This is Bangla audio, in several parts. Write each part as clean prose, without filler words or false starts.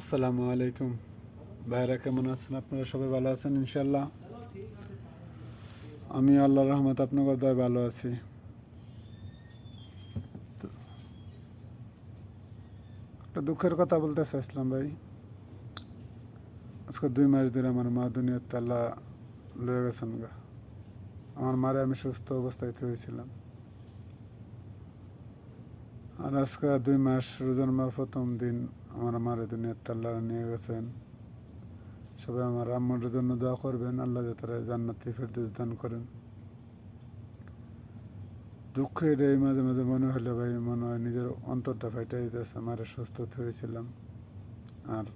আসসালামু আলাইকুম ভাইরা, কেমন আছেন? আপনারা সবাই ভালো আছেন ইনশাল্লাহ? আমি আল্লাহর রহমত আপনার কথায় ভালো আছি। তো একটা দুঃখের কথা বলতে চাইছিলাম ভাই। আজকে 2 মাস ধরে আমার মা দুনিয়াতে আল্লাহ লয়ে গেছেন গা। আমার মারে আমি সুস্থ অবস্থায় হয়েছিলাম, আর আজকে 2 মাস রোজার প্রথম দিন আমার মারে দুনিয়াতে আল্লাহ নিয়ে গেছেন। সবাই আমার আম্মুর জন্য দোয়া করবেন, আল্লাহ যাতে জান্নাতি ফেরদৌস দান করেন। দুঃখের এই মাঝে মাঝে মনে হলে ভাই, মনে হয় নিজের অন্তরটা ফাইটা দিতেছে। মারে সুস্থ হয়েছিলাম, আর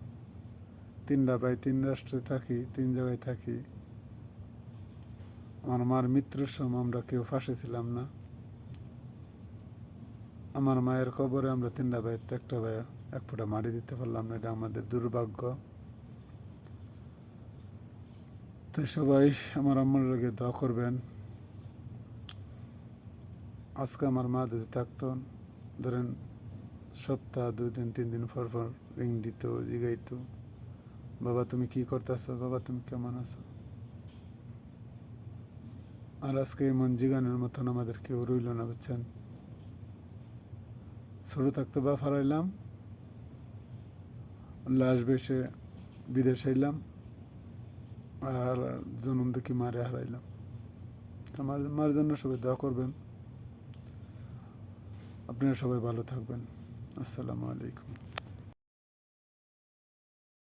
3টা ভাই 3 রাষ্ট্রে থাকি, 3 জায়গায় থাকি। আমার মার মৃত্যুর সময় আমরা কেউ ফাঁসে ছিলাম না। আমার মায়ের কবরে আমরা 3টা ভাই একটা ভাই এক ফোঁটা মাটি দিতে পারলাম না, এটা আমাদের দুর্ভাগ্য। তো সবাই আমার আম্মার লাগে দোয়া করবেন। আজকে আমার মা যদি থাকতো, ধরেন সপ্তাহ 2 দিন 3 দিন পর পর রিং দিত, জিগাইতো, বাবা তুমি কি করতেছো, বাবা তুমি কেমন আছো। আর আজকে এমন জিগানোর মতন আমাদের কেউ রইল না, বুঝছেন। ছোটো থাকতে বাপ হারাইলাম, লাশ বেশে বিদেশে এলাম, আর জন্ম দেখি মারে হারাইলাম। আমার মার জন্য সবাই দোয়া করবেন। আপনারা সবাই ভালো থাকবেন। আসসালামু আলাইকুম।